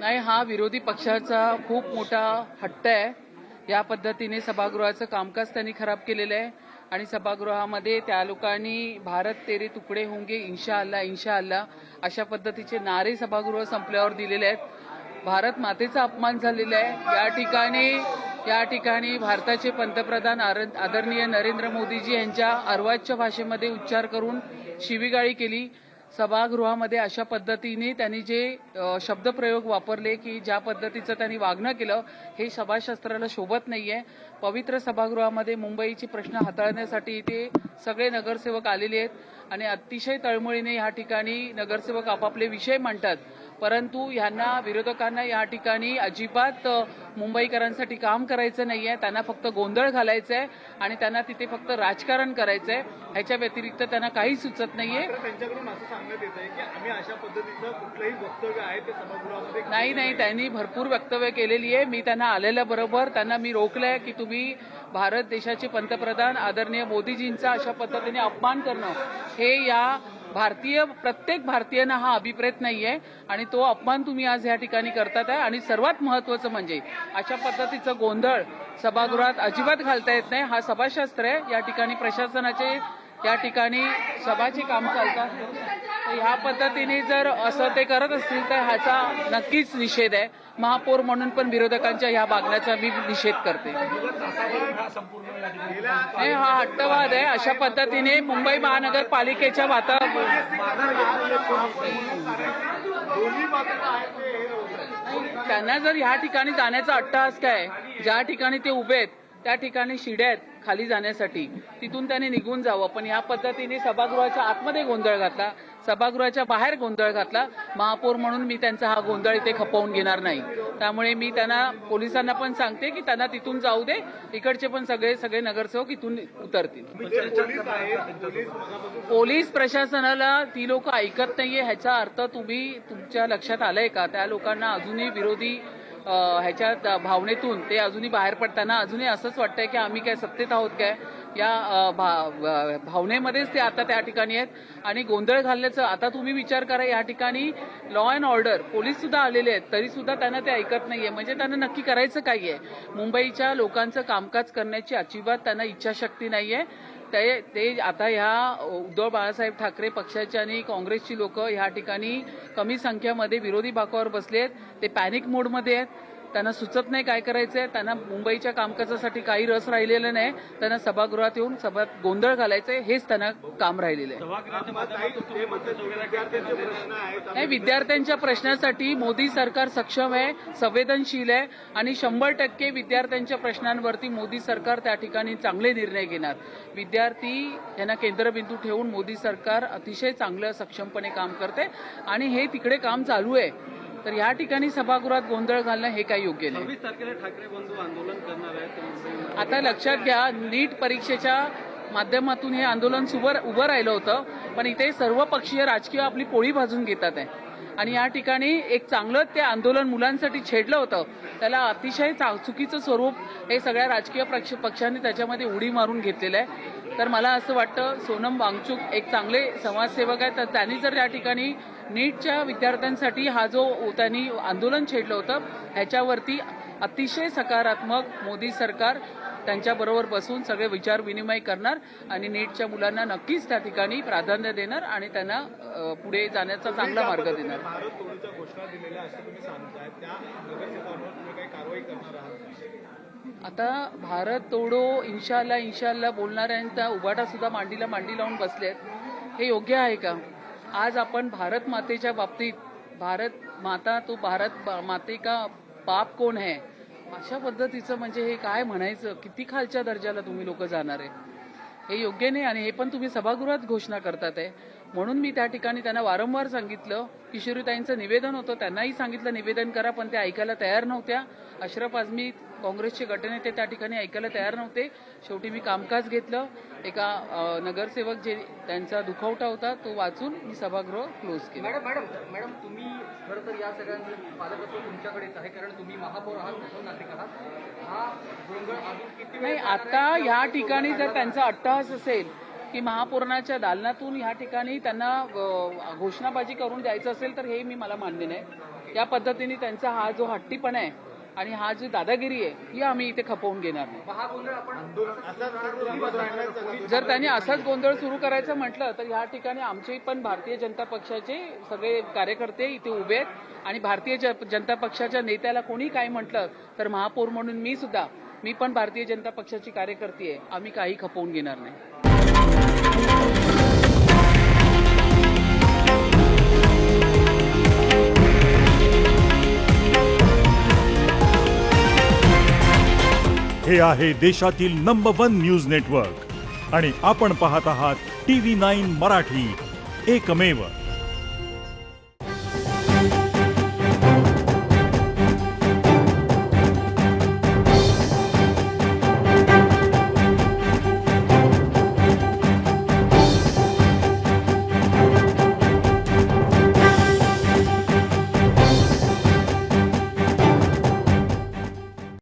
नाही, हा विरोधी पक्षाचा खूप मोठा हट्ट आहे. या पद्धतीने सभागृहाचं कामकाज त्यांनी खराब केलेलं आहे आणि सभागृहामध्ये त्या लोकांनी भारत तेरे तुकडे होंगे इंशा अल्लाह अशा पद्धतीचे नारे सभागृह संपल्यावर दिलेले आहेत. भारत मातेचा अपमान झालेला आहे. या ठिकाणी भारताचे पंतप्रधान आदरणीय नरेंद्र मोदीजी यांच्या अर्वाच्य भाषेमध्ये उच्चार करून शिवीगाळी केली. सभागृहामध्ये अशा पद्धतीने त्यांनी जे शब्दप्रयोग वापरले की ज्या पद्धतीचं त्यांनी वागणं केलं हे सभाशास्त्राला शोभत नाहीये. पवित्र सभागृहामध्ये मुंबईचे प्रश्न हाताळण्यासाठी इथे सगळे नगरसेवक आलेले आहेत आणि अतिशय तळमळीने या ठिकाणी नगरसेवक आपापले विषय मांडतात. परंतु विरोधकांना या ठिकाणी अजिबात मुंबईकरांसाठी काम करायचं नाहीये. त्यांना फक्त गोंधळ घालायचा आहे आणि त्यांना तिथे फक्त राजकारण करायचंय. ह्याच्या व्यतिरिक्त त्यांना काही सुचत नाहीये. त्यांच्याकडून असं सांगण्यात येत आहे की आम्ही अशा पद्धतीचं कुठलंही वक्तव्य आहे ते सभागृहामध्ये नाही, त्यांनी भरपूर वक्तव्य केलेली आहे. मी त्यांना आलेल्याबरोबर त्यांना मी रोखलंय की तुम्ही भारत देशाचे पंतप्रधान आदरणीय मोदीजींचा अशा पद्धतीने अपमान करणं हे या प्रत्येक भारतीयांना हा अभिप्रेत नाहीये आणि तो अपमान तुम्ही आज या ठिकाणी करतात आहे. आणि सर्वात महत्वाचं म्हणजे अशा पद्धतीचं गोंधळ सभागृहात अजिबात घालता येत नाही. हा सभाशास्त्र आहे. या ठिकाणी प्रशासनाचे या ठिकाणी सभाचे काम चालतात. तर ह्या पद्धतीने जर असं ते करत असतील तर ह्याचा नक्कीच निषेध आहे. महापौर म्हणून पण विरोधकांच्या ह्या वागण्याचा मी निषेध करते. हे हा हट्टवाद आहे. अशा पद्धतीने मुंबई महानगरपालिकेच्या त्यांना जर ह्या ठिकाणी जाण्याचा अट्टहास काय, ज्या ठिकाणी ते उभे आहेत त्या ठिकाणी शिड्या आहेत खाली जाण्यासाठी, तिथून त्याने निघून जावं. पण ह्या पद्धतीने सभागृहाच्या आतमध्ये गोंधळ घातला, सभागृहाच्या बाहेर गोंधळ घातला. महापौर म्हणून मी त्यांचा हा गोंधळ इथे खपवून घेणार नाही. त्यामुळे मी त्यांना पोलिसांना पण सांगते की त्यांना तिथून जाऊ दे. इकडचे पण सगळे नगरसेवक इथून उतरतील. पोलीस प्रशासनाला ती लोक ऐकत नाहीये ह्याचा अर्थ तुमच्या लक्षात आलंय का? त्या लोकांना अजूनही विरोधी ह्याच्या भावनेतून ते अजूनही बाहेर पडताना अजूनही असंच वाटतंय की आम्ही काय सत्तेत आहोत काय, या भावनेमध्येच ते आता त्या ठिकाणी आहेत आणि गोंधळ घालण्याचं. आता तुम्ही विचार करा, या ठिकाणी लॉ अँड ऑर्डर पोलीस सुद्धा आलेले आहेत तरी सुद्धा त्यांना ते ऐकत नाहीये. म्हणजे त्यांना नक्की करायचं काय आहे? मुंबईच्या लोकांचं कामकाज करण्याची अजिबात त्यांना इच्छाशक्ती नाहीये. ते आता ह्या उद्धव बाळासाहेब ठाकरे पक्षाचे आणि काँग्रेसची लोक ह्या ठिकाणी कमी संख्येमध्ये विरोधी बाकावर बसले आहेत. ते पॅनिक मोडमध्ये आहेत. त्यांना सुचत नाही काय करायचंय. त्यांना मुंबईच्या कामकाजासाठी काही रस राहिलेला नाही. त्यांना सभागृहात येऊन सभात गोंधळ घालायचंय हेच त्यांना काम राहिलेलं आहे. नाही, विद्यार्थ्यांच्या प्रश्नासाठी मोदी सरकार सक्षम आहे, संवेदनशील आहे आणि 100% विद्यार्थ्यांच्या प्रश्नांवरती मोदी सरकार त्या ठिकाणी चांगले निर्णय घेणार. विद्यार्थी यांना केंद्रबिंदू ठेवून मोदी सरकार अतिशय चांगलं सक्षमपणे काम करते आणि हे तिकडे काम चालू आहे. तर या ठिकाणी सभागृहात गोंधळ घालणं हे काही योग्य नाही. 26 तारखेला ठाकरे बंधू आंदोलन करणार आहेत. आता लक्षात घ्या, नीट परीक्षेच्या माध्यमातून हे आंदोलन उभं राहिलं होतं, पण इथे सर्व पक्षीय राजकीय आपली पोळी भाजून घेतात आहे आणि या ठिकाणी एक चांगलं ते आंदोलन मुलांसाठी छेडलं होतं. त्याला अतिशय चुकीचं स्वरूप हे सगळ्या राजकीय पक्षांनी त्याच्यामध्ये उडी मारून घेतलेलं आहे. तर मला असं वाटतं सोनम वांगचुक एक चांगले समाजसेवक आहेत, तर त्यांनी जर या ठिकाणी नीटच्या विद्यार्थ्यांसाठी हा जो त्यांनी आंदोलन छेडलं होतं ह्याच्यावरती अतिशय सकारात्मक मोदी सरकार त्यांच्याबरोबर बसून सगळे विचार विनिमय करणार आणि नीटच्या मुलांना नक्कीच त्या ठिकाणी प्राधान्य देणार आणि त्यांना पुढे जाण्याचा चांगला मार्ग देणार. भारत तोडीच्या घोषणा दिलेल्या असं तुम्ही सांगताय, त्या नगरसेवकांवर तुम्ही काही कारवाई करणार आहात? आता भारत तोडो इंशाअल्लाह बोलणाऱ्यांचा उभाटा सुद्धा मांडीला मांडी लावून बसलेत. हे योग्य आहे का? आज आपण भारत मातेच्या बाबतीत भारत माते का बाप कोण है अशा पद्धतीचं म्हणजे हे काय म्हणायचं? किती खालच्या दर्जाला तुम्ही लोक जाणार आहे? हे योग्य नाही आणि हे पण तुम्ही सभागृहात घोषणा करतात आहे. म्हणून मी त्या ठिकाणी त्यांना वारंवार सांगितलं. किशोरीताईंचं निवेदन होतं, त्यांनाही सांगितलं निवेदन करा, पण ते ऐकायला तयार नव्हत्या. अशरफ आझमी काँग्रेसचे गटनेते त्या ठिकाणी ऐकायला तयार नव्हते. शेवटी मी कामकाज घेतलं. एका नगरसेवक जे त्यांचा दुखवटा होता तो वाचून मी सभागृह क्लोज केलं. मॅडम तुम्ही खरं तर या सगळ्यांचं पालकत्व तुमच्याकडेच आहे, कारण तुम्ही महापौर आहात, प्रथम नागरिक आहात. हा गोंधळ अजून किती नाही, आता या ठिकाणी जर त्यांचा अट्टहास असेल की महापौराच्या दालनातून ह्या ठिकाणी त्यांना घोषणाबाजी करून द्यायचं असेल तर हे मला मान्य नाही. या पद्धतीने त्यांचा हा जो हट्टीपणा आहे आणि हा जी दादागिरी आहे ही आम्ही इथे खपवून घेणार नाही. हा गोंधळ आपण जर त्यांनी असाच गोंधळ सुरू करायचं म्हटलं तर ह्या ठिकाणी आमचे पण भारतीय जनता पक्षाचे सगळे कार्यकर्ते इथे उभे आहेत आणि भारतीय जनता पक्षाच्या नेत्याला कोणी काय म्हटलं तर महापौर म्हणून मी पण भारतीय जनता पक्षाची कार्यकर्ती आहे. आम्ही काही खपवून घेणार नाही. हे आहे देशातील नंबर 1 न्यूज नेटवर्क आणि आपण पाहत आहात TV9 मराठी, एकमेव.